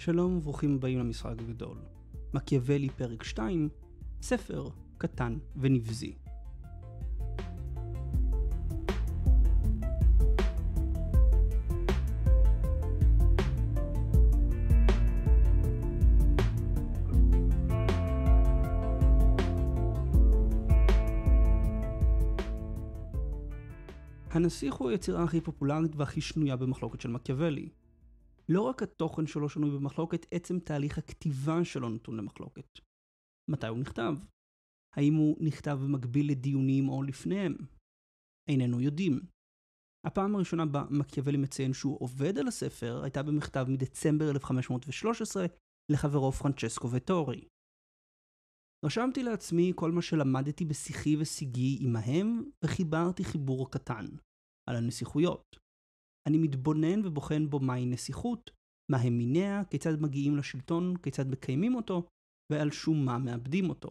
שלום וברוכים הבאים למשחק הגדול. מקיאוולי פרק 2, ספר קטן ונבזי. הנסיך הוא היצירה הכי פופולרית והכי שנויה במחלוקת של מקיאוולי. לא רק התוכן שלו שנוי במחלוקת, עצם תהליך הכתיבה שלו נתון למחלוקת. מתי הוא נכתב? האם הוא נכתב במקביל לדיונים או לפניהם? איננו יודעים. הפעם הראשונה בה מקיאוולי מציין שהוא עובד על הספר הייתה במכתב מדצמבר 1513 לחברו פרנצ'סקו וטורי. רשמתי לעצמי כל מה שלמדתי בשיחי ושיגי עמהם וחיברתי חיבור קטן על הנסיכויות. אני מתבונן ובוחן בו מהי נסיכות, מה הם מיניה, כיצד מגיעים לשלטון, כיצד מקיימים אותו, ועל שום מה מאבדים אותו.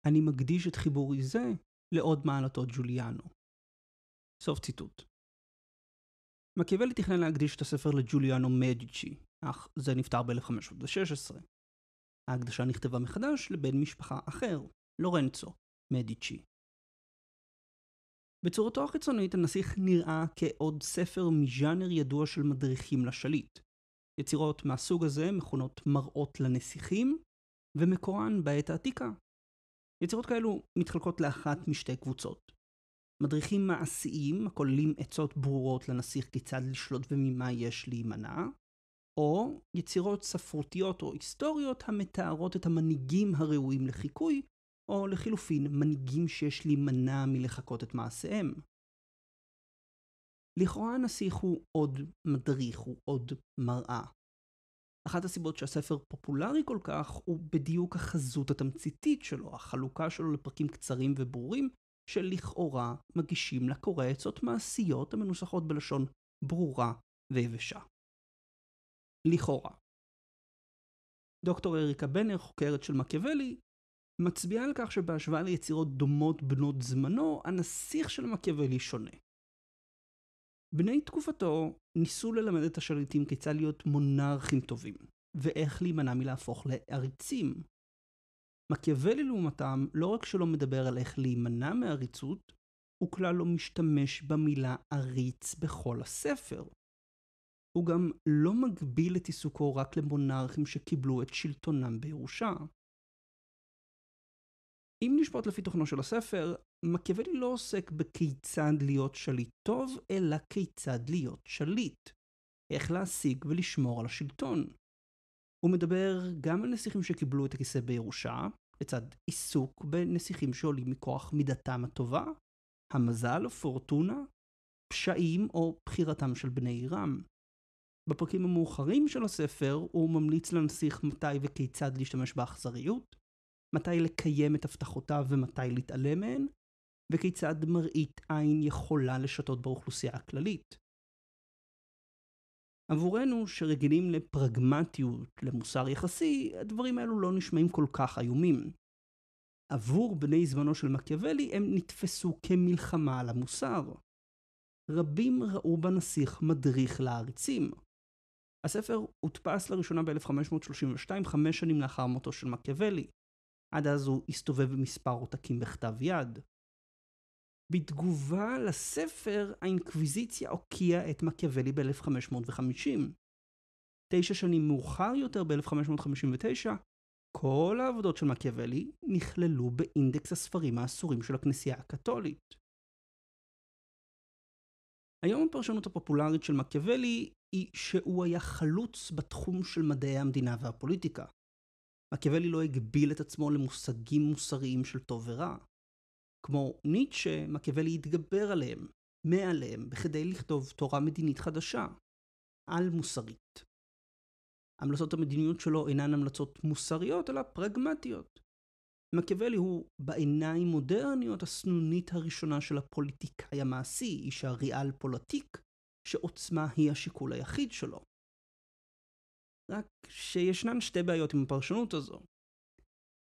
אני מקדיש את חיבורי זה לעוד מעלתו ג'וליאנו. סוף ציטוט. מקיאוולי תכנן להקדיש את הספר לג'וליאנו מדיצ'י, אך זה נפטר ב-1516. ההקדשה נכתבה מחדש לבן משפחה אחר, לורנצו מדיצ'י. בצורתו החיצונית הנסיך נראה כעוד ספר מז'אנר ידוע של מדריכים לשליט. יצירות מהסוג הזה מכונות מראות לנסיכים, ומקורן בעת העתיקה. יצירות כאלו מתחלקות לאחת משתי קבוצות. מדריכים מעשיים הכוללים עצות ברורות לנסיך כיצד לשלוט וממה יש להימנע, או יצירות ספרותיות או היסטוריות המתארות את המנהיגים הראויים לחיקוי, או לחילופין מנהיגים שיש להימנע מלחקות את מעשיהם. לכאורה הנסיך הוא עוד מדריך, הוא עוד מראה. אחת הסיבות שהספר פופולרי כל כך הוא בדיוק החזות התמציתית שלו, החלוקה שלו לפרקים קצרים וברורים, שלכאורה מגישים לקורא עצות מעשיות המנוסחות בלשון ברורה ויבשה. לכאורה. דוקטור אריקה בנר, חוקרת של מקיאוולי, מצביעה על כך שבהשוואה ליצירות דומות בנות זמנו, הנסיך של מקיאוולי שונה. בני תקופתו ניסו ללמד את השליטים כיצד להיות מונרכים טובים, ואיך להימנע מלהפוך לעריצים. מקיאוולי לעומתם לא רק שלא מדבר על איך להימנע מעריצות, הוא כלל לא משתמש במילה עריץ בכל הספר. הוא גם לא מגביל את עיסוקו רק למונרכים שקיבלו את שלטונם בירושה. אם נשפוט לפי תוכנו של הספר, מקיאוולי לא עוסק בכיצד להיות שליט טוב, אלא כיצד להיות שליט. איך להשיג ולשמור על השלטון. הוא מדבר גם על נסיכים שקיבלו את הכיסא בירושה, לצד עיסוק בנסיכים שעולים מכוח מידתם הטובה, המזל או פורטונה, פשעים או בחירתם של בני עירם. בפרקים המאוחרים של הספר הוא ממליץ לנסיך מתי וכיצד להשתמש באכזריות, מתי לקיים את הבטחותיו ומתי להתעלם מהן, וכיצד מראית עין יכולה לשתות באוכלוסייה הכללית. עבורנו שרגילים לפרגמטיות, למוסר יחסי, הדברים האלו לא נשמעים כל כך איומים. עבור בני זמנו של מקיאוולי הם נתפסו כמלחמה על המוסר. רבים ראו בנסיך מדריך לעריצים. הספר הודפס לראשונה ב-1532, 5 שנים לאחר מותו של מקיאוולי. עד אז הוא הסתובב במספר עותקים בכתב יד. בתגובה לספר, האינקוויזיציה הוקיעה את מקיאוולי ב-1550. 9 שנים מאוחר יותר, ב-1559, כל העבודות של מקיאוולי נכללו באינדקס הספרים האסורים של הכנסייה הקתולית. היום הפרשנות הפופולרית של מקיאוולי היא שהוא היה חלוץ בתחום של מדעי המדינה והפוליטיקה. מקיאוולי לא הגביל את עצמו למושגים מוסריים של טוב ורע. כמו ניטשה, מקיאוולי התגבר עליהם, מעליהם, בכדי לכתוב תורה מדינית חדשה, על מוסרית. המלצות המדיניות שלו אינן המלצות מוסריות, אלא פרגמטיות. מקיאוולי הוא בעיניים מודרניות הסנונית הראשונה של הפוליטיקאי המעשי, איש הריאל פוליטיק, שעוצמה היא השיקול היחיד שלו. רק שישנן שתי בעיות עם הפרשנות הזו.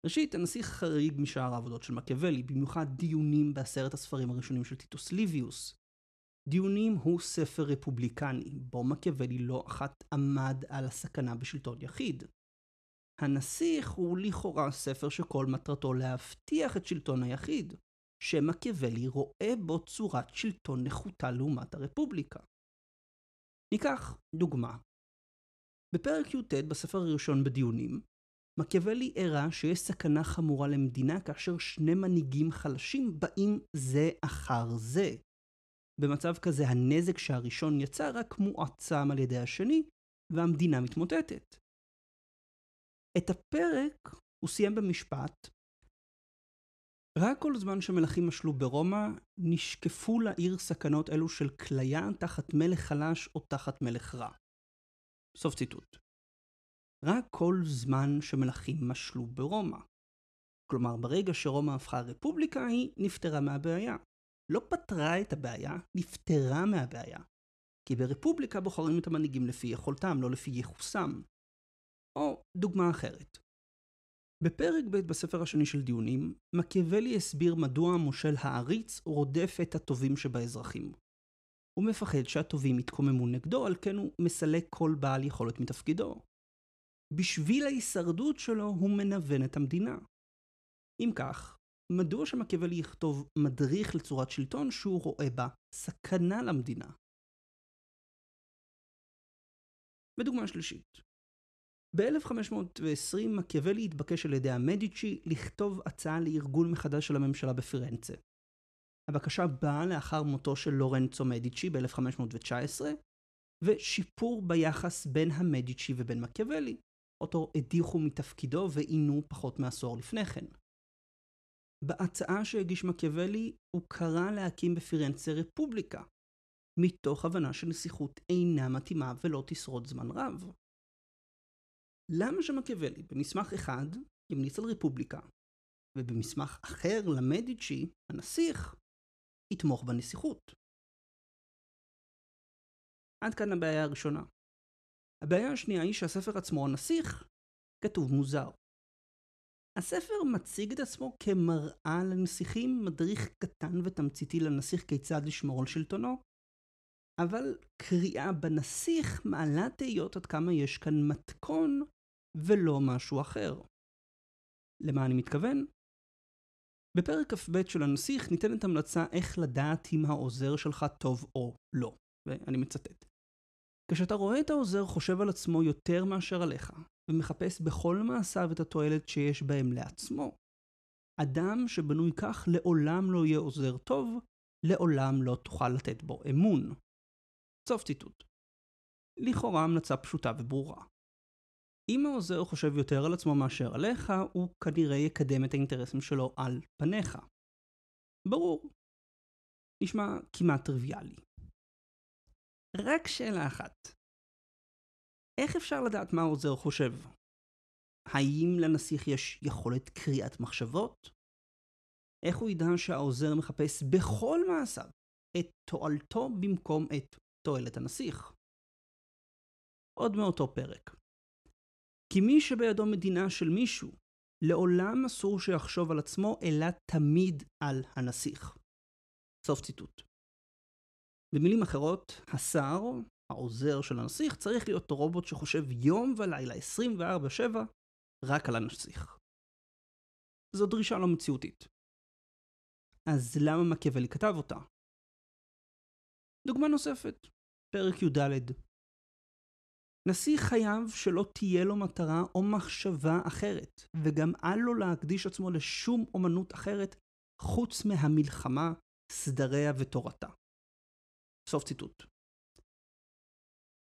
ראשית, הנסיך חריג משאר העבודות של מקיאוולי, במיוחד דיונים ב10 הספרים הראשונים של טיטוס ליביוס. דיונים הוא ספר רפובליקני, בו מקיאוולי לא אחת עמד על הסכנה בשלטון יחיד. הנסיך הוא לכאורה ספר שכל מטרתו להבטיח את שלטון היחיד, שמקיאוולי רואה בו צורת שלטון נחותה לעומת הרפובליקה. ניקח דוגמה. בפרק י"ט בספר הראשון בדיונים, מקיאוולי הראה שיש סכנה חמורה למדינה כאשר שני מנהיגים חלשים באים זה אחר זה. במצב כזה הנזק שהראשון יצא רק מועצם על ידי השני, והמדינה מתמוטטת. את הפרק הוא סיים במשפט, רק כל זמן שמלכים משלו ברומא, נשקפו לעיר סכנות אלו של כליה תחת מלך חלש או תחת מלך רע. סוף ציטוט. רק כל זמן שמלכים משלו ברומא. כלומר, ברגע שרומא הפכה רפובליקה, היא נפטרה מהבעיה. לא פתרה את הבעיה, נפטרה מהבעיה. כי ברפובליקה בוחרים את המנהיגים לפי יכולתם, לא לפי ייחוסם. או דוגמה אחרת. בפרק ב' בספר השני של דיונים, מקיאוולי הסביר מדוע המושל העריץ רודף את הטובים שבאזרחים. הוא מפחד שהטובים יתקוממו נגדו, על כן הוא מסלק כל בעל יכולת מתפקידו. בשביל ההישרדות שלו הוא מנוון את המדינה. אם כך, מדוע שמקיאוולי יכתוב מדריך לצורת שלטון שהוא רואה בה סכנה למדינה? ודוגמה שלישית. ב-1520 מקיאוולי התבקש על ידי המדיצ'י לכתוב הצעה לארגון מחדש של הממשלה בפירנצה. הבקשה באה לאחר מותו של לורנצו מדיצ'י ב-1519, ושיפור ביחס בין המדיצ'י ובין מקיאוולי, אותו הדיחו מתפקידו ועינו פחות מעשור לפני כן. בהצעה שהגיש מקיאוולי הוא קרא להקים בפירנצה רפובליקה, מתוך הבנה שנסיכות אינה מתאימה ולא תשרוד זמן רב. למה שמקיאוולי במסמך אחד ימליץ על רפובליקה, ובמסמך אחר למדיצ'י, הנסיך, יתמוך בנסיכות? עד כאן הבעיה הראשונה. הבעיה השנייה היא שהספר עצמו, הנסיך, כתוב מוזר. הספר מציג את עצמו כמראה לנסיכים, מדריך קטן ותמציתי לנסיך כיצד לשמור על שלטונו, אבל קריאה בנסיך מעלה תהיות עד כמה יש כאן מתכון ולא משהו אחר. למה אני מתכוון? בפרק כ"ב של הנסיך ניתנת המלצה איך לדעת אם העוזר שלך טוב או לא, ואני מצטט. כשאתה רואה את העוזר חושב על עצמו יותר מאשר עליך, ומחפש בכל מעשיו את התועלת שיש בהם לעצמו, אדם שבנוי כך לעולם לא יהיה עוזר טוב, לעולם לא תוכל לתת בו אמון. סוף ציטוט. לכאורה המלצה פשוטה וברורה. אם העוזר חושב יותר על עצמו מאשר עליך, הוא כנראה יקדם את האינטרסים שלו על פניך. ברור. נשמע כמעט טריוויאלי. רק שאלה אחת. איך אפשר לדעת מה העוזר חושב? האם לנסיך יש יכולת קריאת מחשבות? איך הוא ידע שהעוזר מחפש בכל מעשיו את תועלתו במקום את תועלת הנסיך? עוד מאותו פרק. כי מי שבידו מדינה של מישהו, לעולם אסור שיחשוב על עצמו, אלא תמיד על הנסיך. סוף ציטוט. במילים אחרות, השר, העוזר של הנסיך, צריך להיות רובוט שחושב יום ולילה 24/7 רק על הנסיך. זו דרישה לא מציאותית. אז למה מקיאוולי כתב אותה? דוגמה נוספת, פרק י"ד. נסיך חייב שלא תהיה לו מטרה או מחשבה אחרת, וגם אל לו להקדיש עצמו לשום אומנות אחרת חוץ מהמלחמה, סדריה ותורתה. סוף ציטוט.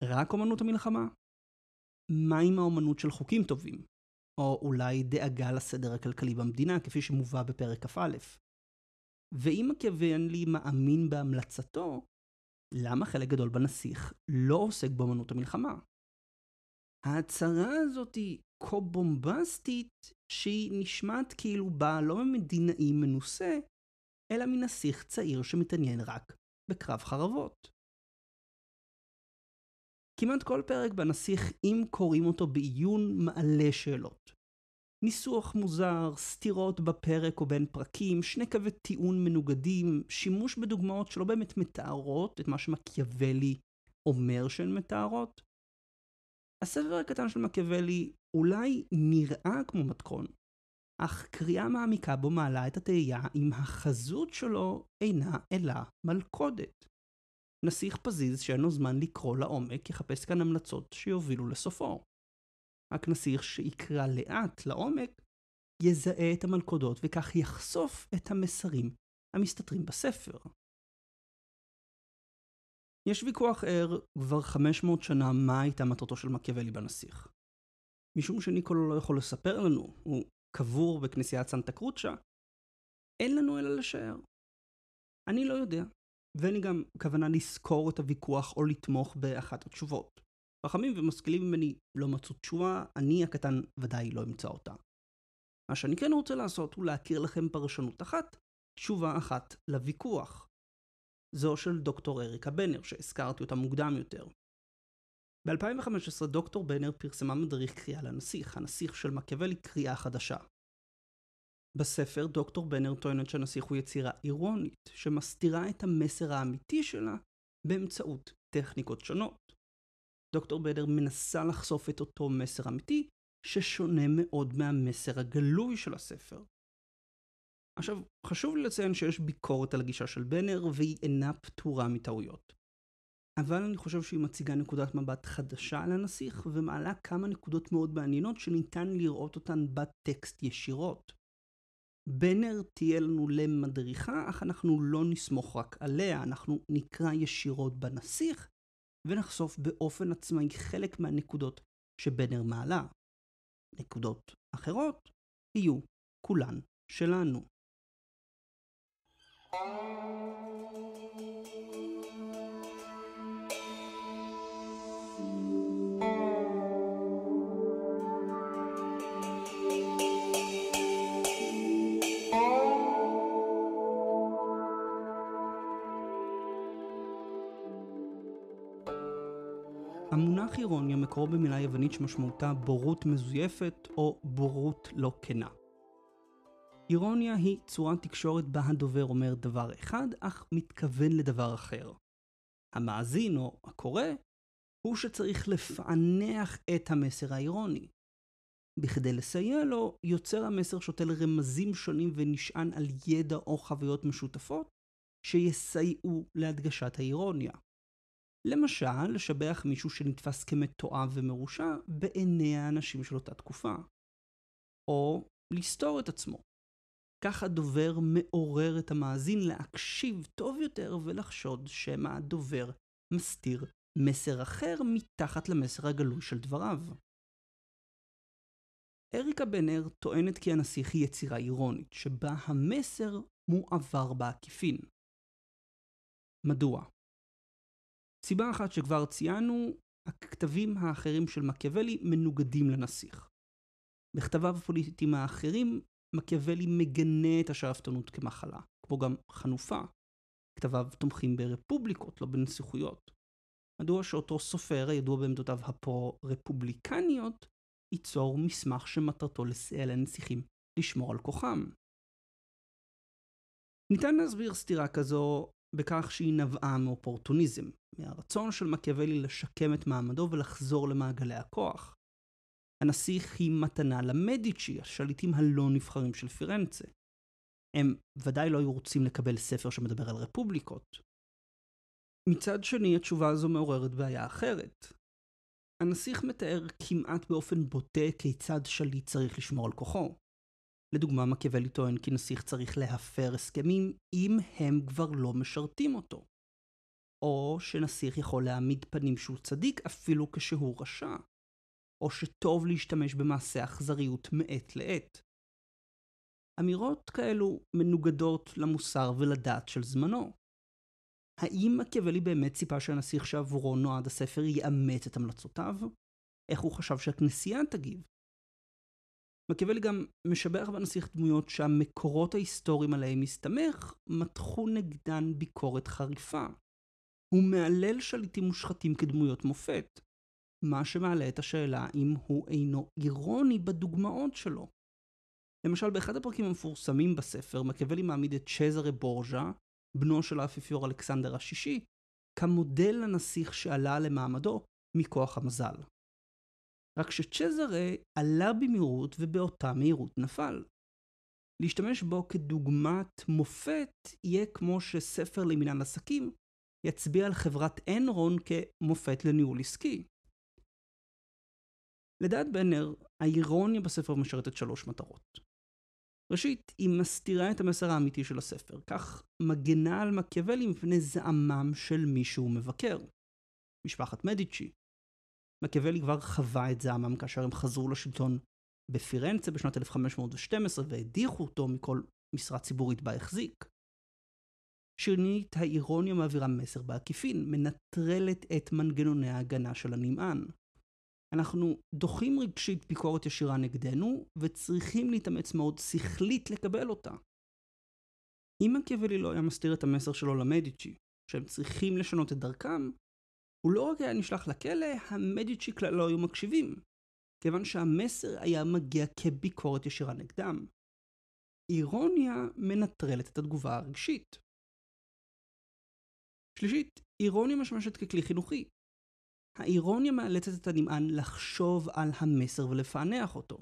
רק אומנות המלחמה? מה עם האומנות של חוקים טובים? או אולי דאגה לסדר הכלכלי במדינה, כפי שמובא בפרק כ"א? ואם מקיאוולי מאמין בהמלצתו, למה חלק גדול בנסיך לא עוסק באומנות המלחמה? ההצהרה הזאת היא כה בומבסטית שהיא נשמעת כאילו באה לא ממדינאי מנוסה, אלא מנסיך צעיר שמתעניין רק בקרב חרבות. כמעט כל פרק בנסיך, אם קוראים אותו בעיון, מעלה שאלות. ניסוח מוזר, סתירות בפרק או בין פרקים, שני קווי טיעון מנוגדים, שימוש בדוגמאות שלא באמת מתארות את מה שמקיאוולי אומר שהן מתארות. הספר הקטן של מקיאוולי אולי נראה כמו מתכון, אך קריאה מעמיקה בו מעלה את התהייה אם החזות שלו אינה אלא מלכודת. נסיך פזיז שאין לו זמן לקרוא לעומק יחפש כאן המלצות שיובילו לסופו. רק נסיך שיקרא לאט לעומק יזהה את המלכודות וכך יחשוף את המסרים המסתתרים בספר. יש ויכוח ער כבר 500 שנה מה הייתה מטרתו של מקיאוולי בנסיך. משום שניקולו לא יכול לספר לנו, הוא קבור בכנסיית סנטה קרוצ'ה, אין לנו אלא לשער. אני לא יודע, ואין לי גם כוונה לזכור את הוויכוח או לתמוך באחת התשובות. חכמים ומשכילים ממני לא מצאו תשובה, אני הקטן ודאי לא אמצא אותה. מה שאני כן רוצה לעשות הוא להכיר לכם פרשנות אחת, תשובה אחת לוויכוח. זו של דוקטור אריקה בנר, שהזכרתי אותה מוקדם יותר. ב-2015 דוקטור בנר פרסמה מדריך קריאה לנסיך, הנסיך של מקיאוולי קריאה חדשה. בספר דוקטור בנר טוענת שהנסיך הוא יצירה אירונית, שמסתירה את המסר האמיתי שלה באמצעות טכניקות שונות. דוקטור בנר מנסה לחשוף את אותו מסר אמיתי, ששונה מאוד מהמסר הגלוי של הספר. עכשיו, חשוב לי לציין שיש ביקורת על הגישה של בנר, והיא אינה פטורה מטעויות. אבל אני חושב שהיא מציגה נקודת מבט חדשה על הנסיך, ומעלה כמה נקודות מאוד מעניינות שניתן לראות אותן בטקסט ישירות. בנר תהיה לנו למדריכה, אך אנחנו לא נסמוך רק עליה, אנחנו נקרא ישירות בנסיך, ונחשוף באופן עצמאי חלק מהנקודות שבנר מעלה. נקודות אחרות יהיו כולן שלנו. המונח אירוניה מקורו במילה יוונית שמשמעותה בורות מזויפת או בורות לא כנה. אירוניה היא צורת תקשורת בה הדובר אומר דבר אחד אך מתכוון לדבר אחר. המאזין או הקורא הוא שצריך לפענח את המסר האירוני. בכדי לסייע לו יוצר המסר שוטל רמזים שונים ונשען על ידע או חוויות משותפות שיסייעו להדגשת האירוניה. למשל, לשבח מישהו שנתפס כמתועב ומרושע בעיני האנשים של אותה תקופה. או לסתור את עצמו. כך הדובר מעורר את המאזין להקשיב טוב יותר ולחשוד שמא הדובר מסתיר מסר אחר מתחת למסר הגלוי של דבריו. אריקה בנר טוענת כי הנסיך היא יצירה אירונית, שבה המסר מועבר בעקיפין. מדוע? סיבה אחת שכבר ציינו, הכתבים האחרים של מקיאוולי מנוגדים לנסיך. בכתביו הפוליטיים האחרים, מקיאוולי מגנה את השאפתנות כמחלה, כמו גם חנופה. כתביו תומכים ברפובליקות, לא בנסיכויות. מדוע שאותו סופר, הידוע בעמדותיו הפרו-רפובליקניות, ייצור מסמך שמטרתו לסייע לנסיכים לשמור על כוחם. ניתן להסביר סתירה כזו בכך שהיא נבעה מאופורטוניזם, מהרצון של מקיאוולי לשקם את מעמדו ולחזור למעגלי הכוח. הנסיך היא מתנה למדיצ'י, השליטים הלא נבחרים של פירנצה. הם ודאי לא היו רוצים לקבל ספר שמדבר על רפובליקות. מצד שני, התשובה הזו מעוררת בעיה אחרת. הנסיך מתאר כמעט באופן בוטה כיצד שליט צריך לשמור על כוחו. לדוגמה, מקיאוולי טוען כי נסיך צריך להפר הסכמים אם הם כבר לא משרתים אותו. או שנסיך יכול להעמיד פנים שהוא צדיק אפילו כשהוא רשע. או שטוב להשתמש במעשה אכזריות מעת לעת. אמירות כאלו מנוגדות למוסר ולדעת של זמנו. האם מקיאוולי באמת ציפה שהנסיך שעבורו נועד הספר יאמץ את המלצותיו? איך הוא חשב שהכנסייה תגיב? מקיאוולי גם משבח בנסיך דמויות שהמקורות ההיסטוריים עליהם מסתמך מתחו נגדן ביקורת חריפה. הוא מעלל שליטים מושחתים כדמויות מופת, מה שמעלה את השאלה אם הוא אינו אירוני בדוגמאות שלו. למשל, באחד הפרקים המפורסמים בספר, מקיאוולי מעמיד את צ'זרה בורג'ה, בנו של האפיפיור אלכסנדר השישי, כמודל לנסיך שעלה למעמדו מכוח המזל. רק שצ'זרה עלה במהירות ובאותה מהירות נפל. להשתמש בו כדוגמת מופת יהיה כמו שספר למינהל עסקים יצביע על חברת אנרון כמופת לניהול עסקי. לדעת בנר, האירוניה בספר משרתת 3 מטרות. ראשית, היא מסתירה את המסר האמיתי של הספר, כך מגנה על מקיאוולי מפני זעמם של מישהו מבקר. משפחת מדיצ'י. מקיאוולי כבר חווה את זעמם כאשר הם חזרו לשלטון בפירנצה בשנת 1512 והדיחו אותו מכל משרה ציבורית בה החזיק. שנית, האירוניה מעבירה מסר בעקיפין, מנטרלת את מנגנוני ההגנה של הנמען. אנחנו דוחים רגשית ביקורת ישירה נגדנו, וצריכים להתאמץ מאוד שכלית לקבל אותה. אם מקיאוולי לא היה מסתיר את המסר שלו למדיצ'י, שהם צריכים לשנות את דרכם, הוא לא רק היה נשלח לכלא, המדיצ'י כלל לא היו מקשיבים, כיוון שהמסר היה מגיע כביקורת ישירה נגדם. אירוניה מנטרלת את התגובה הרגשית. שלישית, אירוניה משמשת ככלי חינוכי. האירוניה מאלצת את הנמען לחשוב על המסר ולפענח אותו,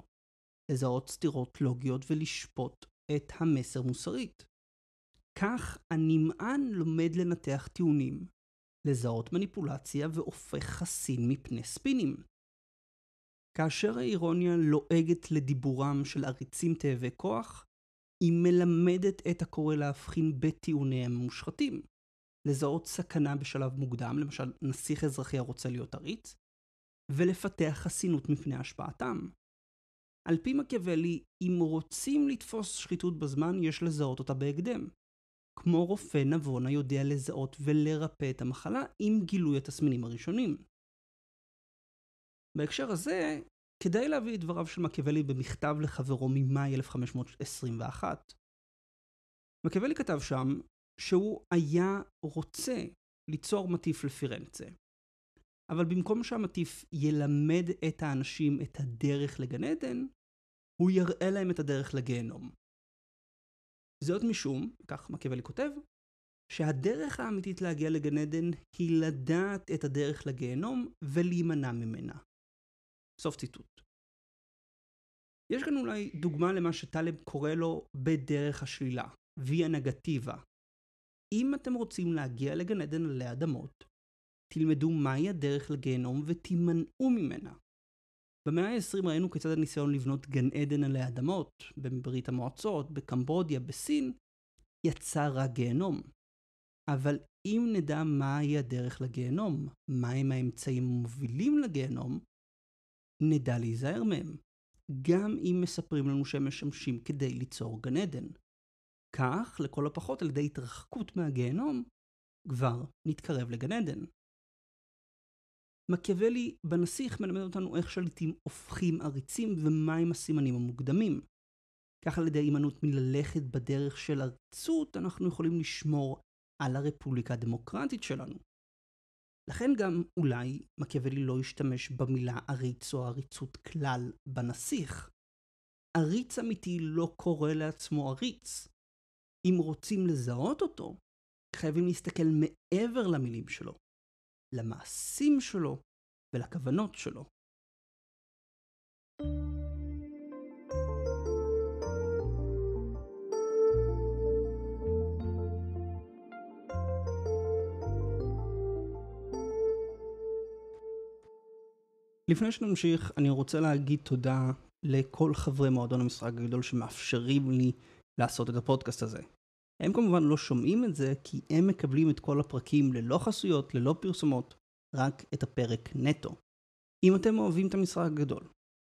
לזהות סתירות לוגיות ולשפוט את המסר מוסרית. כך הנמען לומד לנתח טיעונים, לזהות מניפולציה והופך חסין מפני ספינים. כאשר האירוניה לועגת לדיבורם של עריצים תאבי כוח, היא מלמדת את הקורא להבחין בטיעוניהם המושחתים. לזהות סכנה בשלב מוקדם, למשל נסיך אזרחי הרוצה להיות עריץ, ולפתח חסינות מפני השפעתם. על פי מקיאוולי, אם רוצים לתפוס שחיתות בזמן, יש לזהות אותה בהקדם. כמו רופא נבון היודע לזהות ולרפא את המחלה עם גילוי התסמינים הראשונים. בהקשר הזה, כדאי להביא את דבריו של מקיאוולי במכתב לחברו ממאי 1521. מקיאוולי כתב שם שהוא היה רוצה ליצור מטיף לפירנצה. אבל במקום שהמטיף ילמד את האנשים את הדרך לגן עדן, הוא יראה להם את הדרך לגיהנום. זאת משום, כך מקיאוולי כותב, שהדרך האמיתית להגיע לגן עדן היא לדעת את הדרך לגיהנום ולהימנע ממנה. סוף ציטוט. יש כאן אולי דוגמה למה שטלב קורא לו בדרך השלילה, ויה נגטיבה. אם אתם רוצים להגיע לגן עדן עלי אדמות, תלמדו מהי הדרך לגיהנום ותימנעו ממנה. במאה ה-20 ראינו כיצד הניסיון לבנות גן עדן עלי אדמות, בברית המועצות, בקמבודיה, בסין, יצר רק גיהנום. אבל אם נדע מהי הדרך לגיהנום, מהם האמצעים המובילים לגיהנום, נדע להיזהר מהם, גם אם מספרים לנו שהם משמשים כדי ליצור גן עדן. כך, לכל הפחות על ידי התרחקות מהגיהנום, כבר נתקרב לגן עדן. מקיאוולי בנסיך מלמד אותנו איך שליטים הופכים עריצים ומהם הסימנים המוקדמים. כך על ידי הימנעות מללכת בדרך של עריצות, אנחנו יכולים לשמור על הרפובליקה הדמוקרטית שלנו. לכן גם אולי מקיאוולי לא ישתמש במילה עריץ או עריצות כלל בנסיך. עריץ אמיתי לא קורא לעצמו עריץ. אם רוצים לזהות אותו, חייבים להסתכל מעבר למילים שלו, למעשים שלו ולכוונות שלו. לפני שנמשיך, אני רוצה להגיד תודה לכל חברי מועדון המשחק הגדול שמאפשרים לי לעשות את הפודקאסט הזה. הם כמובן לא שומעים את זה כי הם מקבלים את כל הפרקים ללא חסויות, ללא פרסומות, רק את הפרק נטו. אם אתם אוהבים את המשחק הגדול,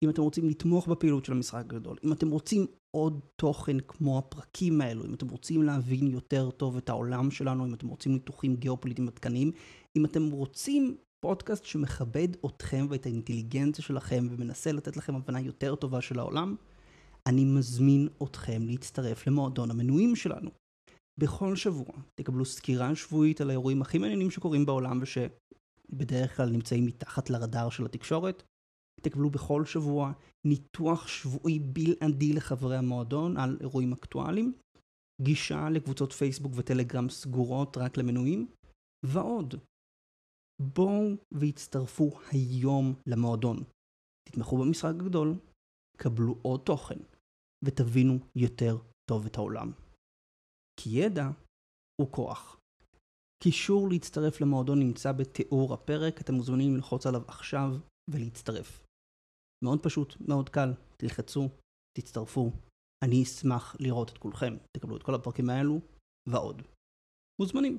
אם אתם רוצים לתמוך בפעילות של המשחק הגדול, אם אתם רוצים עוד תוכן כמו הפרקים האלו, אם אתם רוצים להבין יותר טוב את העולם שלנו, אם אתם רוצים ניתוחים גיאופוליטיים עדכניים, אם אתם רוצים פודקאסט שמכבד אתכם ואת האינטליגנציה שלכם ומנסה לתת לכם הבנה יותר טובה של העולם, אני מזמין אתכם להצטרף למועדון המנויים שלנו. בכל שבוע תקבלו סקירה שבועית על האירועים הכי מעניינים שקורים בעולם ושבדרך כלל נמצאים מתחת לרדאר של התקשורת. תקבלו בכל שבוע ניתוח שבועי בלעדי לחברי המועדון על אירועים אקטואליים, גישה לקבוצות פייסבוק וטלגרם סגורות רק למנויים, ועוד. בואו והצטרפו היום למועדון. תתמכו במשחק הגדול, קבלו עוד תוכן, ותבינו יותר טוב את העולם. כי ידע הוא כוח. קישור להצטרף למועדון נמצא בתיאור הפרק, אתם מוזמנים ללחוץ עליו עכשיו ולהצטרף. מאוד פשוט, מאוד קל, תלחצו, תצטרפו. אני אשמח לראות את כולכם, תקבלו את כל הפרקים האלו ועוד. מוזמנים.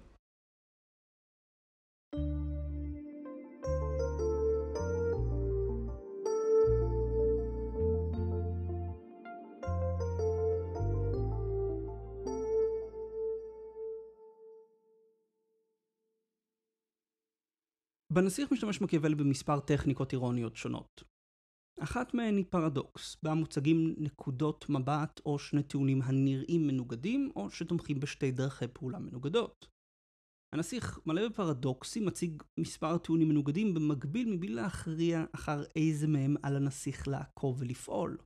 בנסיך משתמש מקיאוולי במספר טכניקות אירוניות שונות. אחת מהן היא פרדוקס, בה מוצגים נקודות מבט או שני טיעונים הנראים מנוגדים או שתומכים בשתי דרכי פעולה מנוגדות. הנסיך מלא בפרדוקסים מציג מספר טיעונים מנוגדים במקביל מבלי להכריע אחר איזה מהם על הנסיך לעקוב ולפעול.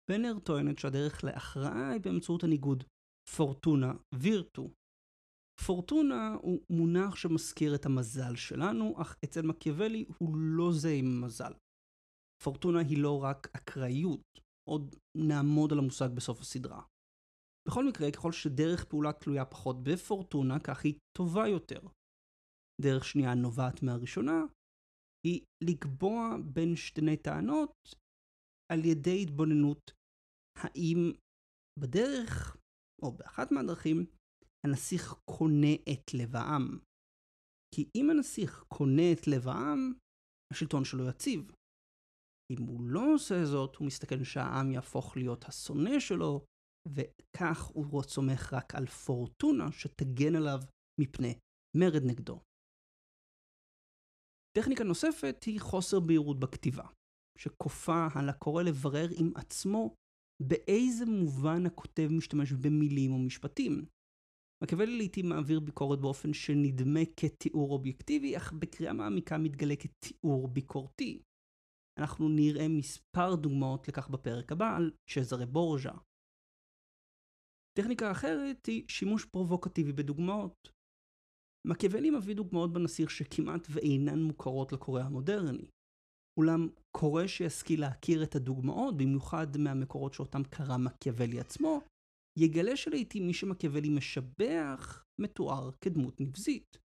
בנר טוענת שהדרך להכרעה היא באמצעות הניגוד פורטונה וירטו. פורטונה הוא מונח שמזכיר את המזל שלנו, אך אצל מקיאוולי הוא לא זה עם מזל. פורטונה היא לא רק אקראיות, עוד נעמוד על המושג בסוף הסדרה. בכל מקרה, ככל שדרך פעולה תלויה פחות בפורטונה, כך היא טובה יותר. דרך שנייה נובעת מהראשונה, היא לקבוע בין שתי טענות על ידי התבוננות האם בדרך, או באחת מהדרכים, הנסיך קונה את לב העם. כי אם הנסיך קונה את לב העם, השלטון שלו יציב. אם הוא לא עושה זאת, הוא מסתכל שהעם יהפוך להיות השונא שלו, וכך הוא סומך רק על פורטונה שתגן עליו מפני מרד נגדו. טכניקה נוספת היא חוסר בהירות בכתיבה, שכופה על הקורא לברר עם עצמו באיזה מובן הכותב משתמש במילים או משפטים. מקיאוולי לעתים מעביר ביקורת באופן שנדמה כתיאור אובייקטיבי, אך בקריאה מעמיקה מתגלה כתיאור ביקורתי. אנחנו נראה מספר דוגמאות לכך בפרק הבא על צ'זרה בורג'ה. טכניקה אחרת היא שימוש פרובוקטיבי בדוגמאות. מקיאוולי מביא דוגמאות בנסיך שכמעט ואינן מוכרות לקורא המודרני. אולם קורא שישכיל להכיר את הדוגמאות, במיוחד מהמקורות שאותם קרא מקיאוולי עצמו, יגלה שלעיתים מי שמקיאוולי משבח מתואר כדמות נבזית,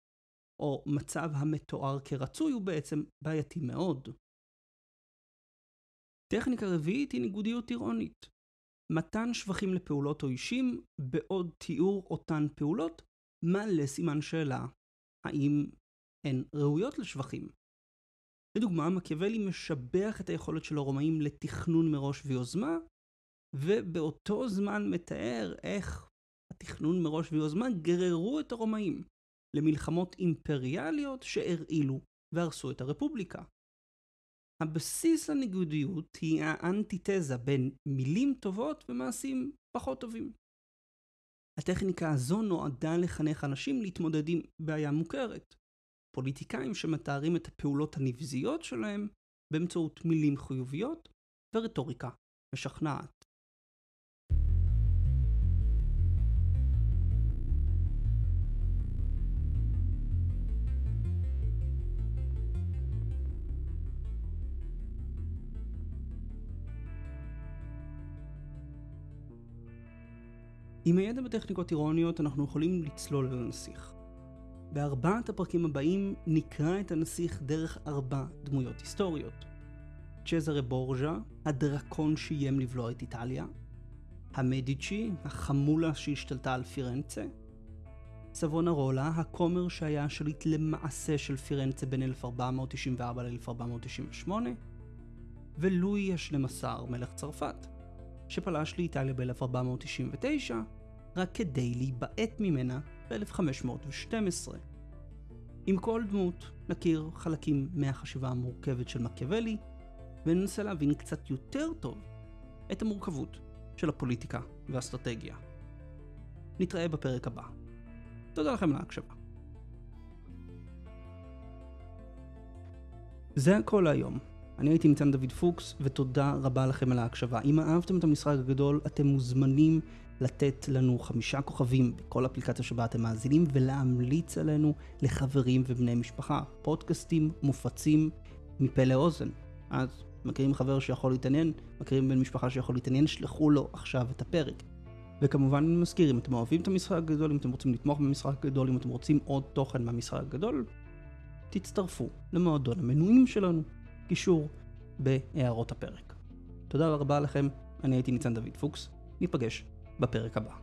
או מצב המתואר כרצוי הוא בעצם בעייתי מאוד. טכניקה רביעית היא ניגודיות אירונית. מתן שבחים לפעולות או אישים, בעוד תיאור אותן פעולות, מעלה סימן שאלה, האם הן ראויות לשבחים. לדוגמה, מקיאוולי משבח את היכולת של הרומאים לתכנון מראש ויוזמה, ובאותו זמן מתאר איך התכנון מראש ויוזמה גררו את הרומאים למלחמות אימפריאליות שהרעילו והרסו את הרפובליקה. הבסיס לניגודיות היא האנטיתזה בין מילים טובות ומעשים פחות טובים. הטכניקה הזו נועדה לחנך אנשים להתמודד עם בעיה מוכרת. פוליטיקאים שמתארים את הפעולות הנבזיות שלהם באמצעות מילים חיוביות ורטוריקה משכנעת. עם הידע בטכניקות אירוניות אנחנו יכולים לצלול על הנסיך. בארבעת הפרקים הבאים נקרא את הנסיך דרך 4 דמויות היסטוריות. צ'זרה בורג'ה, הדרקון שאיים לבלוע את איטליה, המדיצ'י, החמולה שהשתלטה על פירנצה, סבונרולה, הכומר שהיה השליט למעשה של פירנצה בין 1494 ל-1498, ולואי ה-12, מלך צרפת, שפלש לאיטליה ב-1499, רק כדי להיבעט ממנה ב-1512. עם כל דמות נכיר חלקים מהחשיבה המורכבת של מקיאוולי, וננסה להבין קצת יותר טוב את המורכבות של הפוליטיקה והאסטרטגיה. נתראה בפרק הבא. תודה לכם להקשבה. זה הכל היום. אני הייתי ניצן דוד פוקס, ותודה רבה לכם על ההקשבה. אם אהבתם את המשחק הגדול, אתם מוזמנים לתת לנו 5 כוכבים בכל אפליקציה שבה אתם מאזינים, ולהמליץ עלינו לחברים ובני משפחה. פודקאסטים מופצים מפה לאוזן. אז מכירים חבר שיכול להתעניין, מכירים בן משפחה שיכול להתעניין, שלחו לו עכשיו את הפרק. וכמובן אני מזכיר, אם אתם אוהבים את המשחק הגדול, אם אתם רוצים לתמוך במשחק הגדול, אם אתם רוצים עוד תוכן מהמשחק הגדול, תצטרפו למועדון המנויים שלנו. קישור בהערות הפרק. תודה רבה לכם, אני הייתי ניצן דוד פוקס, ניפגש בפרק הבא.